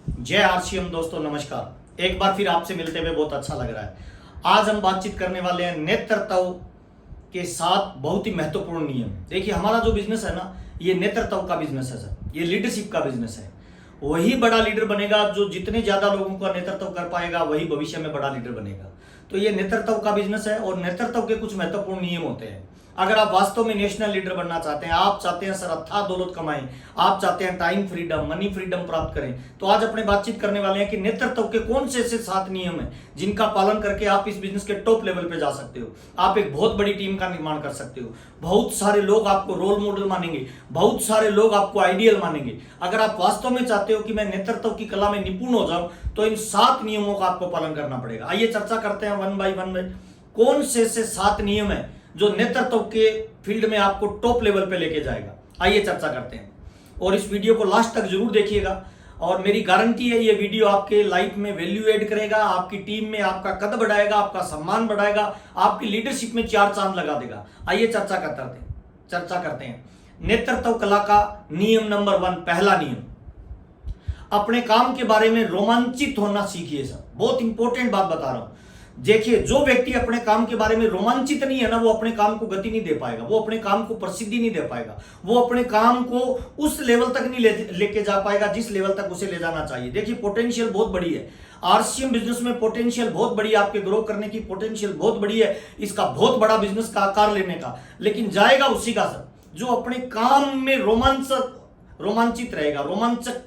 जय आरसीएम दोस्तों, नमस्कार। एक बार फिर आपसे मिलते हुए बहुत अच्छा लग रहा है। आज हम बातचीत करने वाले हैं नेतृत्व के साथ बहुत ही महत्वपूर्ण नियम। देखिए, हमारा जो बिजनेस है ना, ये नेतृत्व का बिजनेस है सर, ये लीडरशिप का बिजनेस है। वही बड़ा लीडर बनेगा जो जितने ज्यादा लोगों का नेतृत्व कर पाएगा, वही भविष्य में बड़ा लीडर बनेगा। तो ये नेतृत्व का बिजनेस है और नेतृत्व के कुछ महत्वपूर्ण नियम होते हैं। अगर आप वास्तव में नेशनल लीडर बनना चाहते हैं, आप चाहते हैं सर अथाह दौलत कमाएं, आप चाहते हैं टाइम फ्रीडम, मनी फ्रीडम प्राप्त करें, तो आज अपने बातचीत करने वाले हैं कि नेतृत्व के कौन से ऐसे 7 नियम हैं जिनका पालन करके आप इस बिजनेस के टॉप लेवल पे जा सकते हो। आप एक बहुत बड़ी टीम का निर्माण कर सकते हो। बहुत सारे लोग आपको रोल मॉडल मानेंगे, बहुत सारे लोग आपको आइडियल मानेंगे। अगर आप वास्तव में चाहते हो कि मैं नेतृत्व की कला में निपुण हो जाऊं, तो इन 7 नियमों का आपको पालन करना पड़ेगा। आइए चर्चा करते हैं वन बाय वन में कौन से ऐसे 7 नियम है जो नेतृत्व के फील्ड में आपको टॉप लेवल पे लेके जाएगा। आइए चर्चा करते हैं और इस वीडियो को लास्ट तक जरूर देखिएगा। और मेरी गारंटी है ये वीडियो आपके लाइफ में वैल्यू ऐड करेगा, आपकी टीम में आपका कद बढ़ाएगा, आपका सम्मान बढ़ाएगा, आपकी लीडरशिप में 4 चांद लगा देगा। आइए चर्चा करते हैं। नेतृत्व कला का नियम नंबर 1, पहला नियम, अपने काम के बारे में रोमांचित होना सीखिए। सर बहुत इंपॉर्टेंट बात बता रहा हूं। देखिए, जो व्यक्ति अपने काम के बारे में रोमांचित नहीं है ना, वो अपने काम को गति नहीं दे पाएगा, वो अपने काम को प्रसिद्धि नहीं दे पाएगा, वो अपने काम को उस लेवल तक नहीं लेके जा पाएगा जिस लेवल तक उसे ले जाना चाहिए। देखिए, पोटेंशियल बहुत बड़ी है आरसीएम बिजनेस में, पोटेंशियल बहुत बड़ी है, आपके ग्रो करने की पोटेंशियल बहुत बड़ी है, इसका बहुत बड़ा बिजनेस का आकार लेने का। लेकिन जाएगा उसी का सर जो अपने काम में रोमांचित रहेगा, रोमांचक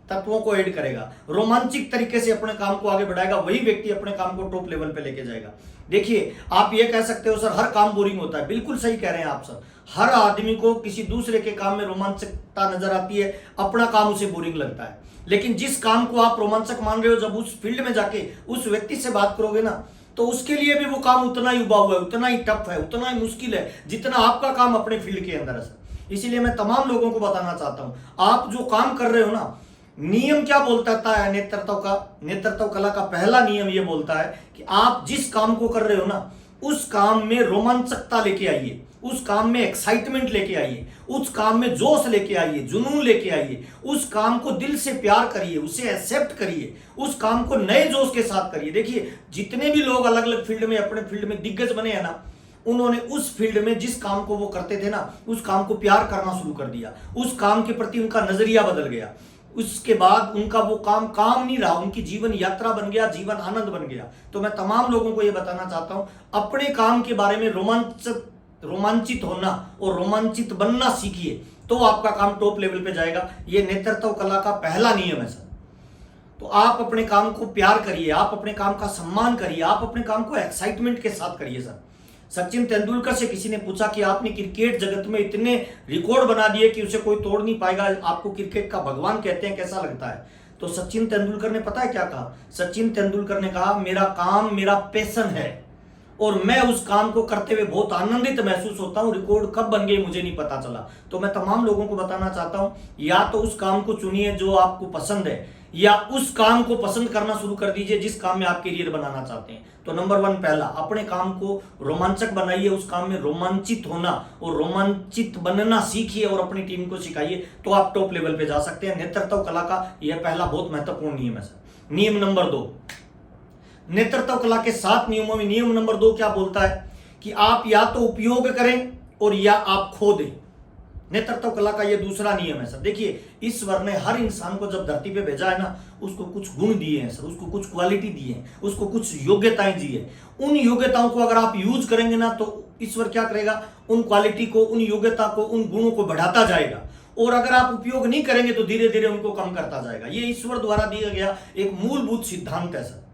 तत्वों को ऐड करेगा, रोमांचिक तरीके से अपने काम को आगे बढ़ाएगा, वही व्यक्ति अपने काम को टॉप लेवल पे लेके जाएगा। देखिए, आप ये कह सकते हो सर हर काम बोरिंग होता है, बिल्कुल सही कह रहे हैं आप सर। हर आदमी को किसी दूसरे के काम में रोमांचकता नजर आती है, अपना काम उसे बोरिंग लगता है। लेकिन जिस काम को आप रोमांचक मान रहे हो, जब उस फील्ड में जाके उस व्यक्ति से बात करोगे ना, तो उसके लिए भी वो काम उतना ही उबा हुआ है, उतना ही टफ है, उतना ही मुश्किल है जितना आपका काम अपने फील्ड के अंदर है सर। इसीलिए मैं तमाम लोगों को बताना चाहता हूं, आप जो काम कर रहे हो ना, नियम क्या बोलता है नेतृत्व कला का पहला नियम यह बोलता है कि आप जिस काम को कर रहे हो ना, उस काम में रोमांचकता लेके आइए, उस काम में एक्साइटमेंट लेके आइए, उस काम में जोश लेके आइए, जुनून लेके आइए, उस काम को दिल से प्यार करिए, उसे एक्सेप्ट करिए, उस काम को नए जोश के साथ करिए। देखिए, जितने भी लोग अलग अलग फील्ड में अपने फील्ड में दिग्गज बने हैं ना, उन्होंने उस फील्ड में जिस काम को वो करते थे ना, उस काम को प्यार करना शुरू कर दिया, उस काम के प्रति उनका नजरिया बदल गया। उसके बाद उनका वो काम नहीं रहा, उनकी जीवन यात्रा बन गया, जीवन आनंद बन गया। तो मैं तमाम लोगों को ये बताना चाहता हूं, अपने काम के बारे में रोमांचित होना और रोमांचित बनना सीखिए, तो आपका काम टॉप लेवल पे जाएगा। ये नेतृत्व कला का पहला नियम है सर। तो आप अपने काम को प्यार करिए, आप अपने काम का सम्मान करिए, आप अपने काम को एक्साइटमेंट के साथ करिए सर। सचिन तेंदुलकर से किसी ने पूछा कि आपने क्रिकेट जगत में इतने रिकॉर्ड बना दिए कि उसे कोई तोड़ नहीं पाएगा, आपको क्रिकेट का भगवान कहते हैं, कैसा लगता है? तो सचिन तेंदुलकर ने पता है क्या कहा? सचिन तेंदुलकर ने कहा, मेरा काम मेरा पैशन है और मैं उस काम को करते हुए बहुत आनंदित महसूस होता हूं। रिकॉर्ड कब बन गए मुझे नहीं पता चला। तो मैं तमाम लोगों को बताना चाहता हूं, या तो उस काम को चुनिए जो आपको पसंद है, या उस काम को पसंद करना शुरू कर दीजिए जिस काम में आप करियर बनाना चाहते हैं। तो नंबर 1 पहला, अपने काम को रोमांचक बनाइए, उस काम में रोमांचित होना और रोमांचित बनना सीखिए और अपनी टीम को सिखाइए, तो आप टॉप लेवल पे जा सकते हैं। नेतृत्व कला का यह पहला बहुत महत्वपूर्ण नियम है सर। नियम नंबर 2, नेतृत्व कला के 7 नियमों में नियम नंबर 2 क्या बोलता है कि आप या तो उपयोग करें और या आप खो दें। नेतृत्व कला का यह दूसरा नियम है सर। देखिए, ईश्वर ने हर इंसान को जब धरती पे भेजा है ना, उसको कुछ गुण दिए हैं सर, उसको कुछ क्वालिटी दी है, उसको कुछ योग्यताएं दी है। उन योग्यताओं को अगर आप यूज करेंगे ना, तो ईश्वर क्या करेगा, उन क्वालिटी को, उन योग्यता को, उन गुणों को बढ़ाता जाएगा। और अगर आप उपयोग नहीं करेंगे तो धीरे धीरे उनको कम करता जाएगा। ये ईश्वर द्वारा दिया गया एक मूलभूत सिद्धांत है सर।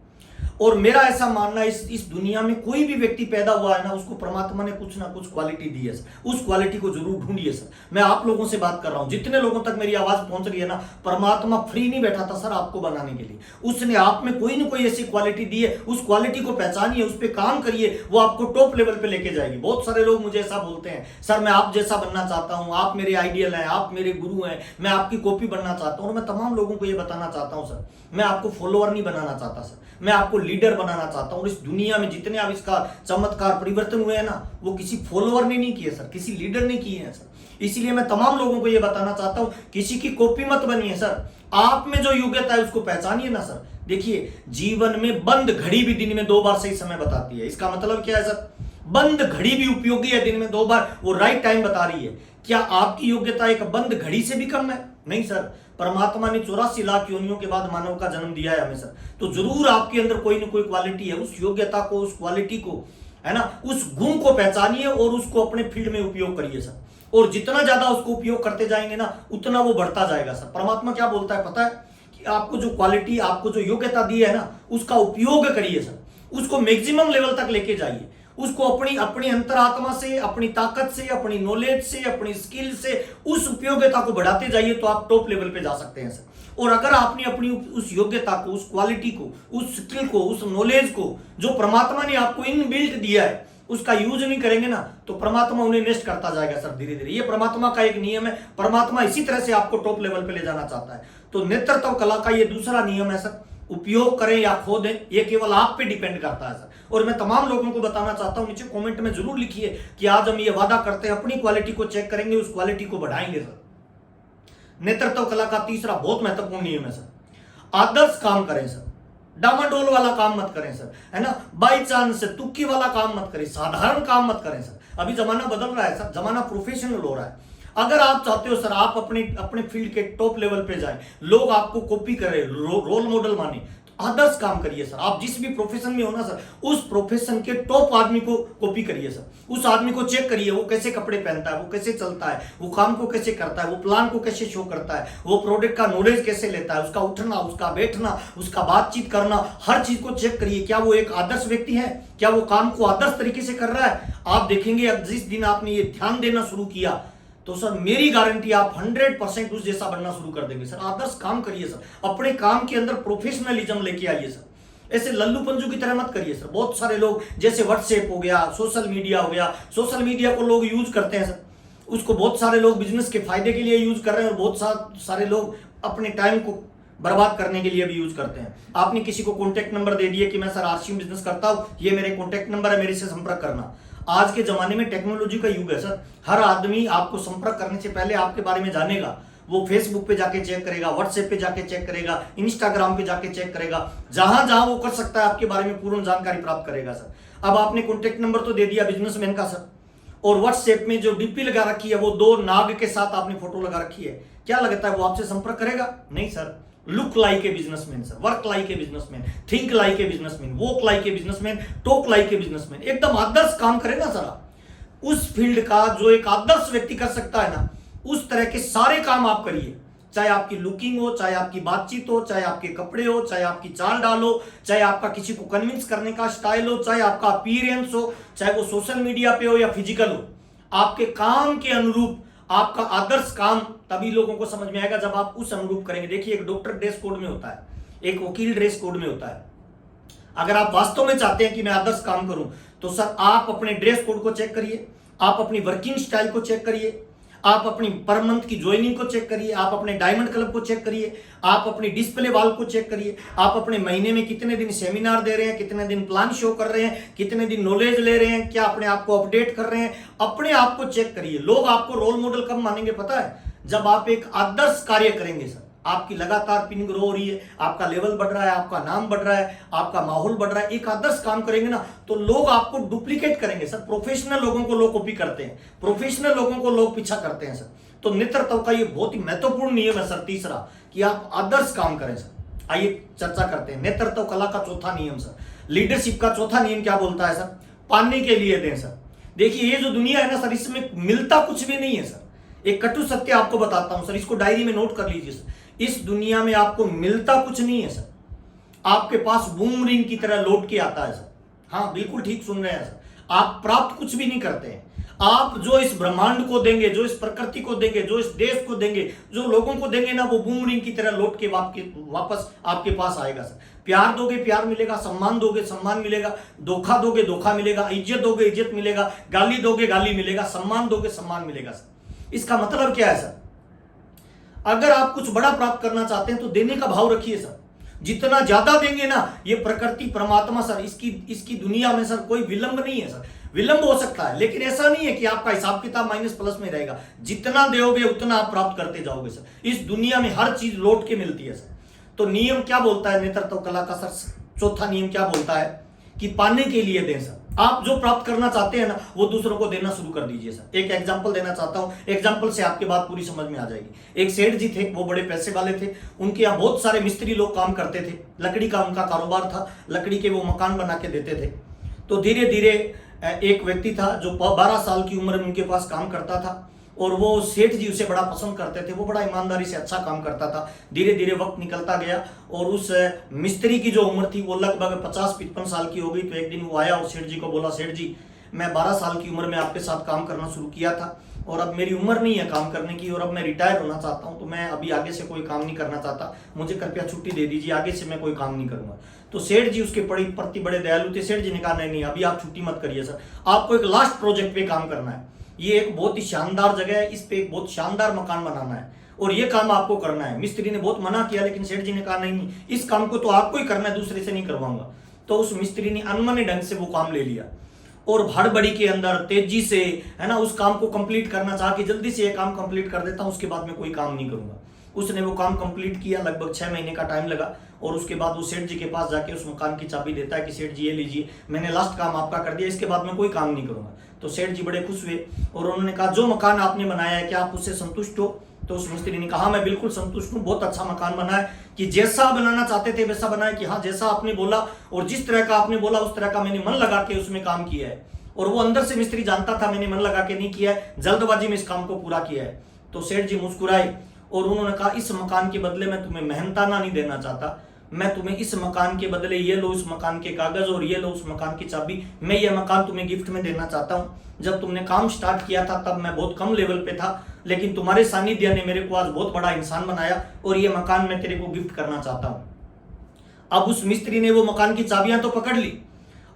और मेरा ऐसा मानना, इस दुनिया में कोई भी व्यक्ति पैदा हुआ है ना, उसको परमात्मा ने कुछ ना कुछ क्वालिटी दी है सर। उस क्वालिटी को जरूर ढूंढिए सर। मैं आप लोगों से बात कर रहा हूं, जितने लोगों तक मेरी आवाज पहुंच रही है ना, परमात्मा फ्री नहीं बैठा था सर आपको बनाने के लिए। उसने आप में कोई ना कोई ऐसी क्वालिटी दी है, उस क्वालिटी को पहचानिए, उस पर काम करिए, वो आपको टॉप लेवल पे लेके जाएगी। बहुत सारे लोग मुझे ऐसा बोलते हैं, सर मैं आप जैसा बनना चाहता हूं, आप मेरे आइडियल हैं, आप मेरे गुरु हैं, मैं आपकी कॉपी बनना चाहता हूं। और मैं तमाम लोगों को यह बताना चाहता हूं सर, मैं आपको फॉलोअर नहीं बनाना चाहता सर, मैं आपको लीडर बनाना चाहता हूं। इस दुनिया में जितने आविष्कार, चमत्कार, परिवर्तन हुए हैं ना, वो किसी फॉलोअर ने नहीं किए सर, किसी लीडर ने किए हैं सर। इसीलिए मैं तमाम लोगों को यह बताना चाहता हूं, किसी की कॉपी मत बनिए सर। आप में जो योग्यता है उसको पहचानिए ना सर। देखिए, जीवन में बंद घड़ी भी दिन में 2 बार सही समय बताती है। इसका मतलब क्या है सर? बंद घड़ी भी उपयोगी है, दिन में 2 बार वो राइट टाइम बता रही है। क्या आपकी योग्यता एक बंद घड़ी से भी कम है? नहीं सर। परमात्मा ने 84 लाख योनियों के बाद मानव का जन्म दिया है हमें सर। तो जरूर आपके अंदर कोई ना कोई क्वालिटी है। उस योग्यता को, उस क्वालिटी को, है ना, उस गुण को पहचानिए और उसको अपने फील्ड में उपयोग करिए सर। और जितना ज्यादा उसको उपयोग करते जाएंगे ना, उतना वो बढ़ता जाएगा सर। परमात्मा क्या बोलता है पता है? कि आपको जो क्वालिटी, आपको जो योग्यता दी है ना, उसका उपयोग करिए सर। उसको मैक्सिमम लेवल तक लेके जाइए। उसको अपनी अंतरात्मा से, अपनी ताकत से, अपनी नॉलेज से, अपनी स्किल से उस उपयोगिता को बढ़ाते जाइए, तो आप टॉप लेवल पे जा सकते हैं सर। और अगर आपने अपनी उस योग्यता को, उस क्वालिटी को, उस स्किल को, उस नॉलेज को जो परमात्मा ने आपको इनबिल्ट दिया है, उसका यूज नहीं करेंगे ना, तो परमात्मा उन्हें नष्ट करता जाएगा सर धीरे धीरे। ये परमात्मा का एक नियम है। परमात्मा इसी तरह से आपको टॉप लेवल पे ले जाना चाहता है। तो नेतृत्व कला का ये दूसरा नियम है सर, उपयोग करें या खो दें, ये केवल आप पे डिपेंड करता है सर। और मैं तमाम लोगों को बताना चाहता हूं, नीचे कमेंट में जरूर लिखिए कि आज हम ये वादा करते हैं, अपनी क्वालिटी को चेक करेंगे, उस क्वालिटी को बढ़ाएंगे सर। नेतृत्व कला का तीसरा बहुत महत्वपूर्ण नियम है सर, आदर्श काम करें सर। डामाडोल वाला काम मत करें सर, है ना, बाई चांस से तुक्की वाला काम मत करें, साधारण काम मत करें सर। अभी जमाना बदल रहा है सर, जमाना प्रोफेशनल हो रहा है। अगर आप चाहते हो सर आप अपने फील्ड के टॉप लेवल पे जाएं, लोग आपको कॉपी करें, रोल मॉडल माने, तो आदर्श काम करिए सर। आप जिस भी प्रोफेशन में हो ना सर, उस प्रोफेशन के टॉप आदमी को कॉपी करिए सर। उस आदमी को चेक करिए, वो कैसे कपड़े पहनता है, वो कैसे चलता है, वो काम को कैसे करता है, वो प्लान को कैसे शो करता है, वो प्रोडक्ट का नॉलेज कैसे लेता है, उसका उठना, उसका बैठना, उसका बातचीत करना, हर चीज को चेक करिए। क्या वो एक आदर्श व्यक्ति है? क्या वो काम को आदर्श तरीके से कर रहा है? आप देखेंगे जिस दिन आपने ये ध्यान देना शुरू किया, तो सर मेरी गारंटी आप 100% उस जैसा बनना शुरू कर देंगे सर। आदर्श काम करिए सर, अपने काम के अंदर प्रोफेशनलिज्म लेके आइए सर। ऐसे लल्लू पंजू की तरह मत करिए सर। बहुत सारे लोग, जैसे व्हाट्सएप हो गया, सोशल मीडिया हो गया, सोशल मीडिया को लोग यूज करते हैं सर, उसको बहुत सारे लोग बिजनेस के फायदे के लिए यूज कर रहे हैं, और बहुत सारे लोग अपने टाइम को बर्बाद करने के लिए भी यूज करते हैं। आपने किसी को कॉन्टेक्ट नंबर दे दिए कि मैं सर आरसीएम बिजनेस करता हूं, ये मेरे कॉन्टेक्ट नंबर है, मेरे से संपर्क करना। आज के जमाने में टेक्नोलॉजी का युग है सर। हर आदमी आपको संपर्क करने से पहले आपके बारे में जानेगा। वो फेसबुक पे जाके चेक करेगा, व्हाट्सएप पे जाके चेक करेगा, इंस्टाग्राम पे जाके चेक करेगा, जहां जहां वो कर सकता है आपके बारे में पूर्ण जानकारी प्राप्त करेगा सर। अब आपने कॉन्टेक्ट नंबर तो दे दिया बिजनेसमैन का सर, और व्हाट्सएप में जो डीपी लगा रखी है वो 2 नाग के साथ आपने फोटो लगा रखी है, क्या लगता है वो आपसे संपर्क करेगा? नहीं sir. Look like a businessman sir, work like a businessman, think like a businessman, walk like a businessman, talk like a businessman. एकदम आदर्श काम करें ना सर। उस फील्ड का जो एक आदर्श व्यक्ति कर सकता है ना, उस तरह के सारे काम आप करिए। चाहे आपकी लुकिंग हो, चाहे आपकी बातचीत हो, चाहे आपके कपड़े हो, चाहे आपकी चाल डाल हो, चाहे आपका किसी को कन्विंस करने का स्टाइल हो, चाहे आपका अपीयरेंस हो, चाहे वो सोशल मीडिया पे हो या फिजिकल हो, आपके काम के अनुरूप आपका आदर्श काम तभी लोगों को समझ में आएगा जब आप उस अनुरूप करेंगे। देखिए, एक डॉक्टर ड्रेस कोड में होता है, एक वकील ड्रेस कोड में होता है। अगर आप वास्तव में चाहते हैं कि मैं आदर्श काम करूं, तो सर आप अपने ड्रेस कोड को चेक करिए, आप अपनी वर्किंग स्टाइल को चेक करिए, आप अपनी पर मंथ की ज्वाइनिंग को चेक करिए, आप अपने डायमंड क्लब को चेक करिए, आप अपनी डिस्प्ले वॉल को चेक करिए, आप अपने महीने में कितने दिन सेमिनार दे रहे हैं, कितने दिन प्लान शो कर रहे हैं, कितने दिन नॉलेज ले रहे हैं, क्या अपने आप को अपडेट कर रहे हैं, अपने आप को चेक करिए। लोग आपको रोल मॉडल कब मानेंगे पता है? जब आप एक आदर्श कार्य करेंगे सर। आपकी लगातार पिन ग्रो हो रही है, आपका लेवल बढ़ रहा है, आपका नाम बढ़ रहा है, आपका माहौल बढ़ रहा है, एक आदर्श काम करेंगे ना, तो लोग आपको डुप्लीकेट करेंगे सर। प्रोफेशनल लोगों को लोग कॉपी करते हैं, प्रोफेशनल लोगों को लोग पीछा करते हैं सर। तो नेतृत्व का ये बहुत ही महत्वपूर्ण नियम है सर तीसरा, कि आप आदर्श काम करें सर। आइए चर्चा करते हैं नेतृत्व कला का चौथा नियम सर। लीडरशिप का चौथा नियम क्या बोलता है सर? पाने के लिए दें सर। देखिए, ये जो दुनिया है ना सर, इसमें मिलता कुछ भी नहीं है सर। एक कटु सत्य आपको बताता हूं सर, इसको डायरी में नोट कर लीजिए सर। इस दुनिया में आपको मिलता कुछ नहीं है सर, आपके पास बूमरिंग की तरह लौट के आता है सर। हाँ, बिल्कुल ठीक सुन रहे हैं सर। आप प्राप्त कुछ भी नहीं करते हैं। आप जो इस ब्रह्मांड को देंगे, जो इस प्रकृति को देंगे, जो इस देश को देंगे, जो लोगों को देंगे ना, वो बूमरिंग की तरह लौट के वापस आपके पास आएगा सर। प्यार दोगे, प्यार मिलेगा, सम्मान दोगे, सम्मान मिलेगा, धोखा दोगे, धोखा मिलेगा, इज्जत दोगे, इज्जत मिलेगा, गाली दोगे, गाली मिलेगा, सम्मान दोगे, सम्मान मिलेगा सर। इसका मतलब क्या है सर? अगर आप कुछ बड़ा प्राप्त करना चाहते हैं तो देने का भाव रखिए सर। जितना ज्यादा देंगे ना, ये प्रकृति, परमात्मा सर, इसकी दुनिया में सर कोई विलंब नहीं है सर। विलंब हो सकता है, लेकिन ऐसा नहीं है कि आपका हिसाब किताब माइनस प्लस में रहेगा। जितना दोगे उतना आप प्राप्त करते जाओगे सर। इस दुनिया में हर चीज लौट के मिलती है सर। तो नियम क्या बोलता है नेतृत्व कला का सर? चौथा नियम क्या बोलता है कि पाने के लिए दें सर। आप जो प्राप्त करना चाहते हैं ना वो दूसरों को देना शुरू कर दीजिए सर। एक एग्जांपल देना चाहता हूं, एग्जांपल से आपकी बात पूरी समझ में आ जाएगी। एक सेठ जी थे, वो बड़े पैसे वाले थे। उनके यहाँ बहुत सारे मिस्त्री लोग काम करते थे। लकड़ी का उनका कारोबार था, लकड़ी के वो मकान बना के देते थे। तो धीरे धीरे एक व्यक्ति था जो 12 साल की उम्र में उनके पास काम करता था, और वो सेठ जी उसे बड़ा पसंद करते थे। वो बड़ा ईमानदारी से अच्छा काम करता था। धीरे धीरे वक्त निकलता गया और उस मिस्त्री की जो उम्र थी वो लगभग 50-55 साल की हो गई। तो एक दिन वो आया और सेठ जी को बोला, सेठ जी मैं 12 साल की उम्र में आपके साथ काम करना शुरू किया था और अब मेरी उम्र नहीं है काम करने की और अब मैं रिटायर होना चाहता हूं, तो मैं अभी आगे से कोई काम नहीं करना चाहता, मुझे कृपया छुट्टी दे दीजिए, आगे से मैं कोई काम नहीं करूंगा। तो सेठ जी उसके प्रति बड़े दयालु थे। सेठ जी ने कहा नहीं अभी आप छुट्टी मत करिए सर, आपको एक लास्ट प्रोजेक्ट पे काम करना है। ये एक बहुत ही शानदार जगह है, इस पे एक बहुत शानदार मकान बनाना है और ये काम आपको करना है। मिस्त्री ने बहुत मना किया, लेकिन सेठ जी ने कहा नहीं इस काम को तो आपको ही करना है, दूसरे से नहीं करवाऊंगा। तो उस मिस्त्री ने अनमने ढंग से वो काम ले लिया और हड़बड़ी के अंदर तेजी से है ना उस काम को कंप्लीट करना चाह कि जल्दी से ये काम कंप्लीट कर देता हूं, उसके बाद मैं कोई काम नहीं करूंगा। उसने वो काम कंप्लीट किया, लगभग 6 महीने का टाइम लगा और उसके बाद वो सेठ जी के पास जाके उस मकान की चाबी देता है कि सेठ जी ये लीजिए, मैंने लास्ट काम आपका कर दिया, इसके बाद मैं कोई काम नहीं करूंगा। तो सेठ जी बड़े खुश हुए और उन्होंने कहा जो मकान आपने बनाया है क्या आप उससे संतुष्ट हो? तो उस मिस्त्री ने कहा मैं बिल्कुल संतुष्ट हूँ, बहुत अच्छा मकान बना है, कि जैसा बनाना चाहते थे वैसा बना है, कि हाँ जैसा आपने बोला और जिस तरह का आपने बोला उस तरह का मैंने मन लगा के उसमें काम किया है। और वो अंदर से मिस्त्री जानता था मैंने मन लगा के नहीं किया है, जल्दबाजी में इस काम को पूरा किया है। तो सेठ जी मुस्कुराए और उन्होंने कहा इस मकान के बदले मैं तुम्हें मेहनताना नहीं देना चाहता, मैं तुम्हें इस मकान के बदले ये लो उस मकान के कागज और ये लो उस मकान की चाबी, मैं ये मकान तुम्हें गिफ्ट में देना चाहता हूँ। जब तुमने काम स्टार्ट किया था तब मैं बहुत कम लेवल पे था, लेकिन तुम्हारे सानिध्य ने मेरे को आज बहुत बड़ा इंसान बनाया और ये मकान मैं तेरे को गिफ्ट करना चाहता हूँ। अब उस मिस्त्री ने वो मकान की चाबियां तो पकड़ ली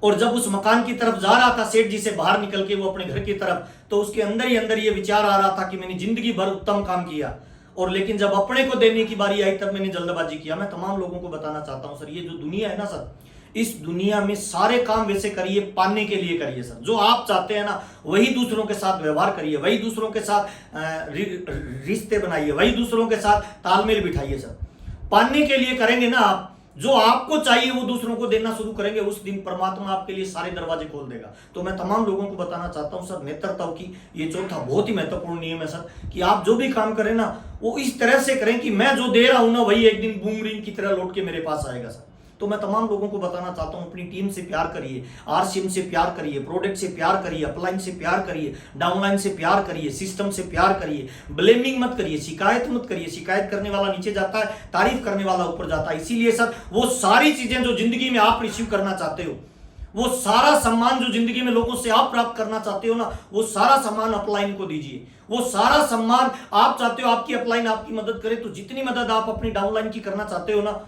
और जब उस मकान की तरफ जा रहा था सेठ जी से बाहर निकल के वो अपने घर की तरफ, तो उसके अंदर ही अंदर ये विचार आ रहा था कि मैंने जिंदगी भर उत्तम काम किया और लेकिन जब अपने को देने की बारी आई तब मैंने जल्दबाजी किया। मैं तमाम लोगों को बताना चाहता हूं सर, ये जो दुनिया है ना सर, इस दुनिया में सारे काम वैसे करिए पाने के लिए करिए सर। जो आप चाहते हैं ना वही दूसरों के साथ व्यवहार करिए, वही दूसरों के साथ रिश्ते बनाइए, वही दूसरों के साथ तालमेल बिठाइए सर। पाने के लिए करेंगे ना आप, जो आपको चाहिए वो दूसरों को देना शुरू करेंगे, उस दिन परमात्मा आपके लिए सारे दरवाजे खोल देगा। तो मैं तमाम लोगों को बताना चाहता हूं सर, नेतृत्व की ये चौथा बहुत ही महत्वपूर्ण नियम है सर, कि आप जो भी काम करें ना वो इस तरह से करें कि मैं जो दे रहा हूं ना वही एक दिन बूमरिंग की तरह लौट के मेरे पास आएगा सर। तो मैं तमाम लोगों को बताना चाहता हूं अपनी टीम से प्यार करिए, आरसीएम से प्यार करिए, प्रोडक्ट से प्यार करिए, अपलाइन से प्यार करिए, डाउनलाइन से प्यार करिए, सिस्टम से प्यार करिए, ब्लेमिंग मत करिए, शिकायत मत करिए। शिकायत करने वाला नीचे जाता है, तारीफ करने वाला ऊपर जाता है। इसीलिए सर वो सारी चीजें जो जिंदगी में आप रिसीव करना चाहते हो, वो सारा सम्मान जो जिंदगी में लोगों से आप प्राप्त करना चाहते हो ना, वो सारा सम्मान अपलाइन को दीजिए। वो सारा सम्मान आप चाहते हो आपकी अपलाइन आपकी मदद करे, तो जितनी मदद आप अपनी डाउनलाइन की करना चाहते हो ना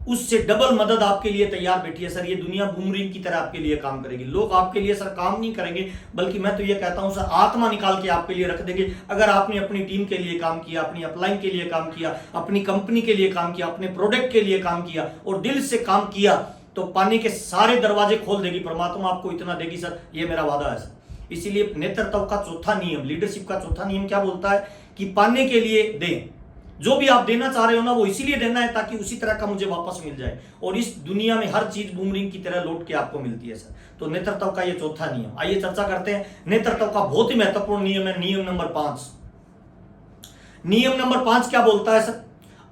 उससे डबल मदद आपके लिए तैयार बैठी है सर। ये दुनिया बूमरिंग की तरह आपके लिए काम करेगी। लोग आपके लिए सर काम नहीं करेंगे, बल्कि मैं तो ये कहता हूं सर आत्मा निकाल के आपके लिए रख देंगे। अगर आपने अपनी टीम के लिए काम किया, अपनी अपलाइन के लिए काम किया, अपनी कंपनी के लिए काम किया, अपने प्रोडक्ट के लिए काम किया और दिल से काम किया, तो पानी के सारे दरवाजे खोल देगी परमात्मा, आपको इतना देगी सर, ये मेरा वादा है सर। इसीलिए नेतृत्व का चौथा नियम, लीडरशिप का चौथा नियम क्या बोलता है कि पाने के लिए दें। जो भी आप देना चाह रहे हो ना वो इसीलिए देना है ताकि उसी तरह का मुझे वापस मिल जाए, और इस दुनिया में हर चीज बूमरिंग की तरह लौट के आपको मिलती है सर। तो नेतृत्व का ये चौथा नियम। आइए चर्चा करते हैं नेतृत्व का बहुत ही महत्वपूर्ण नियम है, नियम नंबर 5। नियम नंबर 5 क्या बोलता है सर?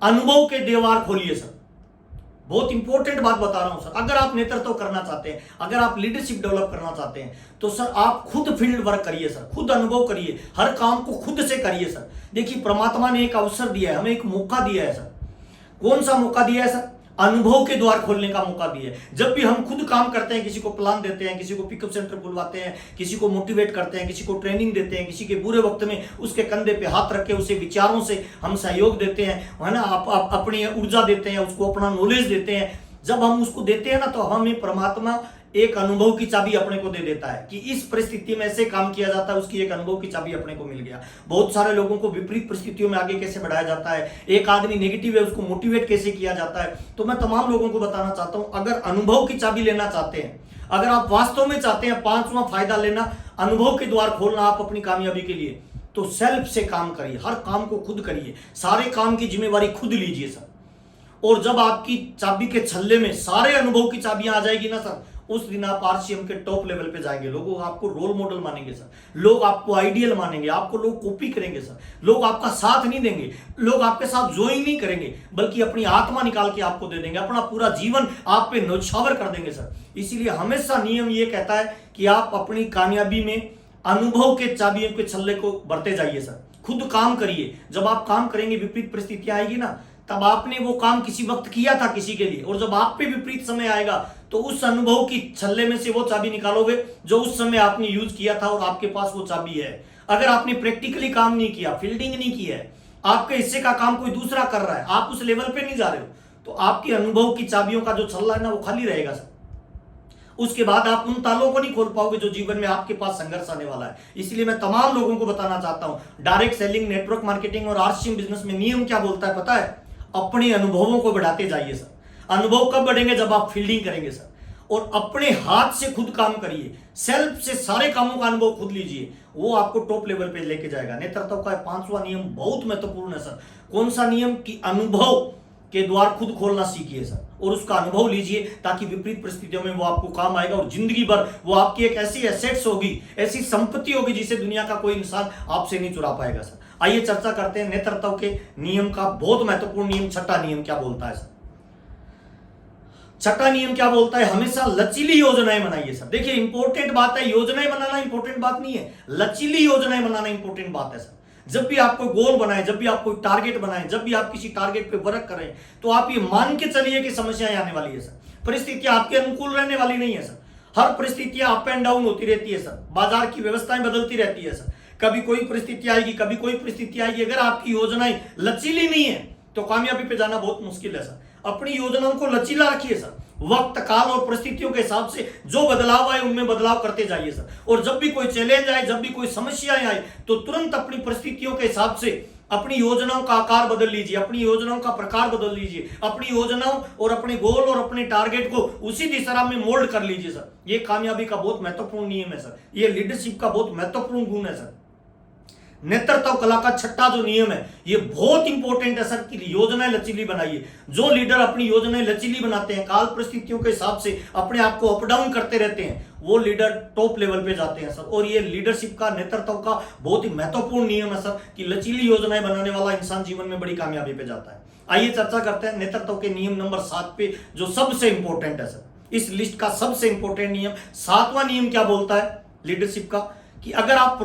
अनुभव के द्वार खोलिए सर। बहुत इंपॉर्टेंट बात बता रहा हूं सर। अगर आप नेतृत्व करना चाहते हैं, अगर आप लीडरशिप डेवलप करना चाहते हैं, तो सर आप खुद फील्ड वर्क करिए सर, खुद अनुभव करिए, हर काम को खुद से करिए सर। देखिए परमात्मा ने एक अवसर दिया है, हमें एक मौका दिया है सर। कौन सा मौका दिया है सर? अनुभव के द्वार खोलने का मौका दिया है। जब भी हम खुद काम करते हैं, किसी को प्लान देते हैं, किसी को पिकअप सेंटर बुलवाते हैं, किसी को मोटिवेट करते हैं, किसी को ट्रेनिंग देते हैं, किसी के बुरे वक्त में उसके कंधे पे हाथ रख के उसे विचारों से हम सहयोग देते हैं, है ना, अपनी ऊर्जा देते हैं, उसको अपना नॉलेज देते हैं। जब हम उसको देते हैं ना तो हमें परमात्मा एक अनुभव की चाबी अपने को दे देता है कि इस परिस्थिति में ऐसे काम किया जाता है, उसकी एक अनुभव की चाबी अपने को मिल गया। बहुत सारे लोगों को विपरीत परिस्थितियों में आगे कैसे बढ़ाया जाता है, एक आदमी नेगेटिव है उसको मोटिवेट कैसे किया जाता है। तो मैं तमाम लोगों को बताना चाहता हूं, अगर अनुभव की चाबी लेना चाहते हैं, अगर आप वास्तव में चाहते हैं पांचवा फायदा लेना, अनुभव के द्वार खोलना आप अपनी कामयाबी के लिए, तो सेल्फ से काम करिए, हर काम को खुद करिए, सारे काम की जिम्मेवारी खुद लीजिए सर। और जब आपकी चाबी के छल्ले में सारे अनुभव की चाबियां आ जाएगी ना सर, उस दिन आप आरसीएम के टॉप लेवल पे जाएंगे। लोग आपको रोल मॉडल मानेंगे सर, लोग आपको आइडियल मानेंगे, आपको लोग कॉपी करेंगे सर, लोग आपका साथ नहीं देंगे, लोग आपके साथ ज्वाइन नहीं करेंगे, बल्कि अपनी आत्मा निकाल के आपको दे देंगे, अपना पूरा जीवन आप पे न्यौछावर कर देंगे सर। इसीलिए हमेशा नियम ये कहता है कि आप अपनी कामयाबी में अनुभव के चाबियों के छल्ले को बढ़ते जाइए सर, खुद काम करिए। जब आप काम करेंगे, विपरीत परिस्थितियां आएगी ना, तब आपने वो काम किसी वक्त किया था किसी के लिए, और जब आप पे विपरीत समय आएगा तो उस अनुभव की छल्ले में से वो चाबी निकालोगे जो उस समय आपने यूज किया था, और आपके पास वो चाबी है। अगर आपने प्रैक्टिकली काम नहीं किया, फील्डिंग नहीं की है, आपके हिस्से का काम कोई दूसरा कर रहा है, आप उस लेवल पे नहीं जा रहे हो, तो आपके अनुभव की चाबियों का जो छल्ला है ना, वो खाली रहेगा सर। उसके बाद आप उन तालों को नहीं खोल पाओगे जो जीवन में आपके पास संघर्ष आने वाला है। इसलिए मैं तमाम लोगों को बताना चाहता हूं, डायरेक्ट सेलिंग, नेटवर्क मार्केटिंग और आरसीएम बिजनेस में नियम क्या बोलता है पता है? अपने अनुभवों को बढ़ाते जाइए सर। अनुभव कब बढ़ेंगे? जब आप फील्डिंग करेंगे सर, और अपने हाथ से खुद काम करिए, सेल्फ से सारे कामों का अनुभव खुद लीजिए, वो आपको टॉप लेवल पे लेके जाएगा। नेतृत्व का पांचवा नियम बहुत महत्वपूर्ण है सर। कौन सा नियम? कि अनुभव के द्वार खुद खोलना सीखिए सर, और उसका अनुभव लीजिए, ताकि विपरीत परिस्थितियों में वो आपको काम आएगा, और जिंदगी भर वो आपकी एक ऐसी एसेट्स होगी, ऐसी संपत्ति होगी जिसे दुनिया का कोई इंसान आपसे नहीं चुरा पाएगा सर। आइए चर्चा करते हैं नेतृत्व के नियम का बहुत महत्वपूर्ण नियम, छठा नियम क्या बोलता है सर। छठा नियम क्या बोलता है? हमेशा लचीली योजनाएं बनाइए सर। देखिए इंपॉर्टेंट बात है, योजनाएं बनाना इंपॉर्टेंट बात नहीं है, लचीली योजनाएं बनाना इंपॉर्टेंट बात है सर। जब भी आप कोई गोल बनाएं, जब भी आप कोई टारगेट बनाएं, जब भी आप किसी टारगेट पे वर्क करें, तो आप ये मान के चलिए कि समस्याएं आने वाली है सर, परिस्थितियां आपके अनुकूल रहने वाली नहीं है सर। हर परिस्थितियां अप एंड डाउन होती रहती है सर, बाजार की व्यवस्थाएं बदलती रहती है सर, कभी कोई परिस्थिति आएगी, कभी कोई परिस्थिति आएगी। अगर आपकी योजनाएं लचीली नहीं है तो कामयाबी पे जाना बहुत मुश्किल है सर। अपनी योजनाओं को लचीला रखिए सर, वक्त, काल और परिस्थितियों के हिसाब से जो बदलाव आए उनमें बदलाव करते जाइए सर। और जब भी कोई चैलेंज आए, जब भी कोई समस्याएं आए, तो तुरंत अपनी परिस्थितियों के हिसाब से अपनी योजनाओं का आकार बदल लीजिए, अपनी योजनाओं का प्रकार बदल लीजिए, अपनी योजनाओं और अपने गोल और अपने टारगेट को उसी दिशा में मोल्ड कर लीजिए सर। ये कामयाबी का बहुत महत्वपूर्ण नियम है सर, ये लीडरशिप का बहुत महत्वपूर्ण गुण है सर। नेतृत्व कला का छठा जो नियम है ये बहुत इंपॉर्टेंट है सर, कि योजनाएं लचीली बनाइए। जो लीडर अपनी योजनाएं लचीली बनाते हैं, काल परिस्थितियों के हिसाब से अपने आप को अप डाउन करते रहते हैं, वो लीडर टॉप लेवल पे जाते हैं सर। और ये लीडरशिप का, नेतृत्व का बहुत ही महत्वपूर्ण नियम है सर, कि लचीली योजनाएं बनाने वाला इंसान जीवन में बड़ी कामयाबी पे जाता है। आइए चर्चा करते हैं नेतृत्व के नियम नंबर 7 पे, जो सबसे इंपॉर्टेंट है सर। इस लिस्ट का सबसे इंपॉर्टेंट नियम, 7वां नियम क्या बोलता है लीडरशिप का? कि अगर आप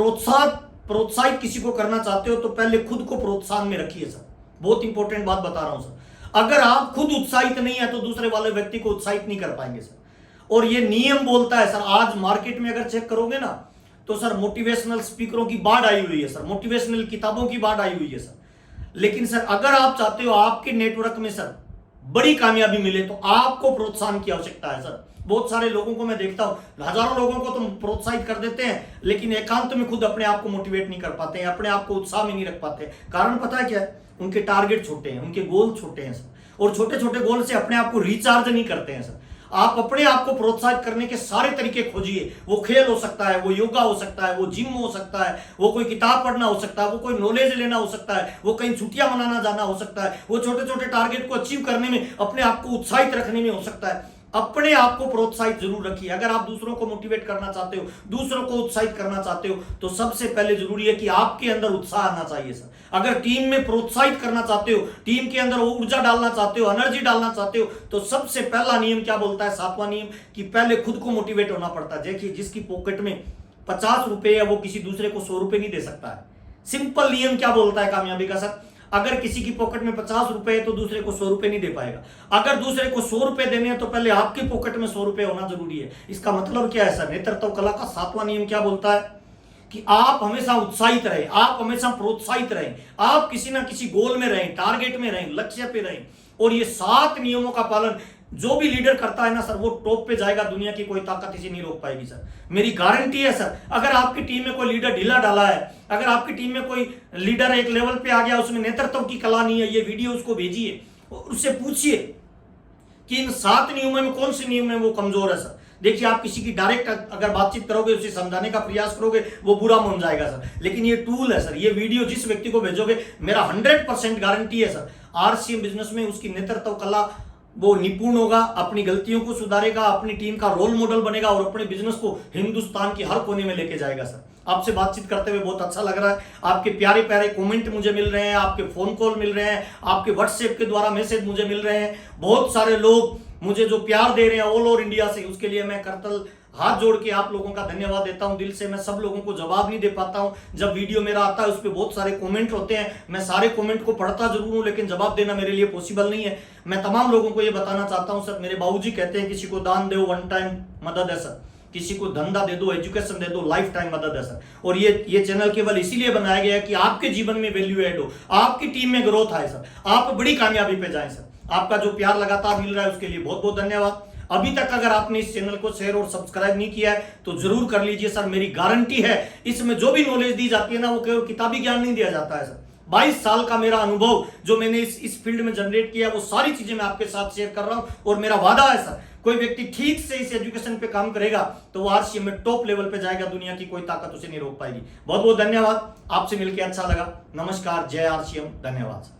प्रोत्साहित किसी को करना चाहते हो तो पहले खुद को प्रोत्साहन में रखिए सर। बहुत इंपॉर्टेंट बात बता रहा हूं सर। अगर आप खुद उत्साहित नहीं है तो दूसरे वाले व्यक्ति को उत्साहित नहीं कर पाएंगे सर। और ये नियम बोलता है सर, आज मार्केट में अगर चेक करोगे ना, तो सर मोटिवेशनल स्पीकरों की बाढ़ आई हुई है सर, मोटिवेशनल किताबों की बाढ़ आई हुई है सर। लेकिन सर अगर आप चाहते हो आपके नेटवर्क में सर बड़ी कामयाबी मिले, तो आपको प्रोत्साहन की आवश्यकता है सर। बहुत सारे लोगों को मैं देखता हूं, हजारों लोगों को तो प्रोत्साहित कर देते हैं, लेकिन एकांत में खुद अपने आप को मोटिवेट नहीं कर पाते हैं, अपने आप को उत्साह में नहीं रख पाते। कारण पता है क्या है? उनके टारगेट छोटे हैं, उनके गोल छोटे हैं सर, और छोटे छोटे गोल से अपने आप को रिचार्ज नहीं करते हैं सर। आप अपने आप को प्रोत्साहित करने के सारे तरीके खोजिए। वो खेल हो सकता है, वो योगा हो सकता है, वो जिम हो सकता है, वो कोई किताब पढ़ना हो सकता है, वो कोई नॉलेज लेना हो सकता है, वो कहीं छुट्टियां मनाना जाना हो सकता है, वो छोटे छोटे टारगेट को अचीव करने में, अपने आप को उत्साहित रखने में हो सकता है। अपने आप को प्रोत्साहित जरूर रखिए। अगर आप दूसरों को मोटिवेट करना चाहते हो, दूसरों को उत्साहित करना चाहते हो, तो सबसे पहले जरूरी है कि आपके अंदर उत्साह आना चाहिए सर। अगर टीम में प्रोत्साहित करना चाहते हो, टीम के अंदर ऊर्जा डालना चाहते हो, एनर्जी डालना चाहते हो, तो सबसे पहला नियम क्या बोलता है? 7वां नियम, कि पहले खुद को मोटिवेट होना पड़ता है। देखिए जिसकी पॉकेट में 50 रुपए है, वो किसी दूसरे को 100 रुपए नहीं दे सकता है। सिंपल नियम क्या बोलता है कामयाबी का सर? अगर किसी की पॉकेट में 50 रुपए है तो दूसरे को 100 रुपए नहीं दे पाएगा। अगर दूसरे को 100 रुपए देने हैं तो पहले आपकी पॉकेट में 100 रुपए होना जरूरी है। इसका मतलब क्या है सर? नेतृत्व कला का 7वां नियम क्या बोलता है? कि आप हमेशा उत्साहित रहें, आप हमेशा प्रोत्साहित रहें, आप किसी ना किसी गोल में रहें, टारगेट में रहें, लक्ष्य पे रहें, और ये 7 नियमों का पालन जो भी लीडर करता है ना सर, वो टॉप पे जाएगा, दुनिया की कोई ताकत इसे नहीं रोक पाएगी सर, मेरी गारंटी है सर। अगर आपकी टीम में कोई लीडर ढीला ढाला है, अगर आपकी टीम में कोई लीडर एक लेवल पे आ गया, उसमें नेतृत्व की कला नहीं है, ये वीडियो उसको भेजिए और उससे पूछिए कि इन 7 नियमों में कौन से नियम में वो कमजोर है सर। देखिए, आप किसी की डायरेक्ट अगर बातचीत करोगे, उसे समझाने का प्रयास करोगे, वो बुरा मान जाएगा सर। लेकिन ये टूल है सर, ये वीडियो जिस व्यक्ति को भेजोगे, मेरा 100% गारंटी है सर, आरसीएम बिजनेस में उसकी नेतृत्व कला, वो निपुण होगा, अपनी गलतियों को सुधारेगा, अपनी टीम का रोल मॉडल बनेगा और अपने बिजनेस को हिंदुस्तान की हर कोने में लेके जाएगा सर। आपसे बातचीत करते हुए बहुत अच्छा लग रहा है। आपके प्यारे प्यारे कमेंट मुझे मिल रहे हैं, आपके फोन कॉल मिल रहे हैं, आपके व्हाट्सएप के द्वारा मैसेज मुझे मिल रहे हैं। बहुत सारे लोग मुझे जो प्यार दे रहे हैं ऑल ओवर इंडिया से, उसके लिए मैं करतल हाथ जोड़ के आप लोगों का धन्यवाद देता हूं दिल से। मैं सब लोगों को जवाब नहीं दे पाता हूं। जब वीडियो मेरा आता है उस पर बहुत सारे कमेंट होते हैं, मैं सारे कमेंट को पढ़ता जरूर हूं, लेकिन जवाब देना मेरे लिए पॉसिबल नहीं है। मैं तमाम लोगों को यह बताना चाहता हूं सर, मेरे बाबूजी कहते हैं किसी को दान दो, वन टाइम मदद है सर, किसी को धंधा दे दो, एजुकेशन दे दो, लाइफ टाइम मदद है सर। और ये चैनल केवल इसीलिए बनाया गया है कि आपके जीवन में वैल्यू ऐड हो, आपकी टीम में ग्रोथ आए सर, आप बड़ी कामयाबी पे जाएं सर। आपका जो प्यार लगातार मिल रहा है उसके लिए बहुत बहुत धन्यवाद। अभी तक अगर आपने इस चैनल को शेयर और सब्सक्राइब नहीं किया है तो जरूर कर लीजिए सर। मेरी गारंटी है, इसमें जो भी नॉलेज दी जाती है ना, वो केवल किताबी ज्ञान नहीं दिया जाता है सर। 22 साल का मेरा अनुभव जो मैंने इस फील्ड में जनरेट किया, वो सारी चीजें मैं आपके साथ शेयर कर रहा हूं। और मेरा वादा है सर, कोई व्यक्ति ठीक से इस एजुकेशन पे काम करेगा तो वो आरसीएम में टॉप लेवल पे जाएगा, दुनिया की कोई ताकत उसे नहीं रोक पाएगी। बहुत बहुत धन्यवाद, आपसे मिलकर अच्छा लगा। नमस्कार, जय आरसीएम, धन्यवाद।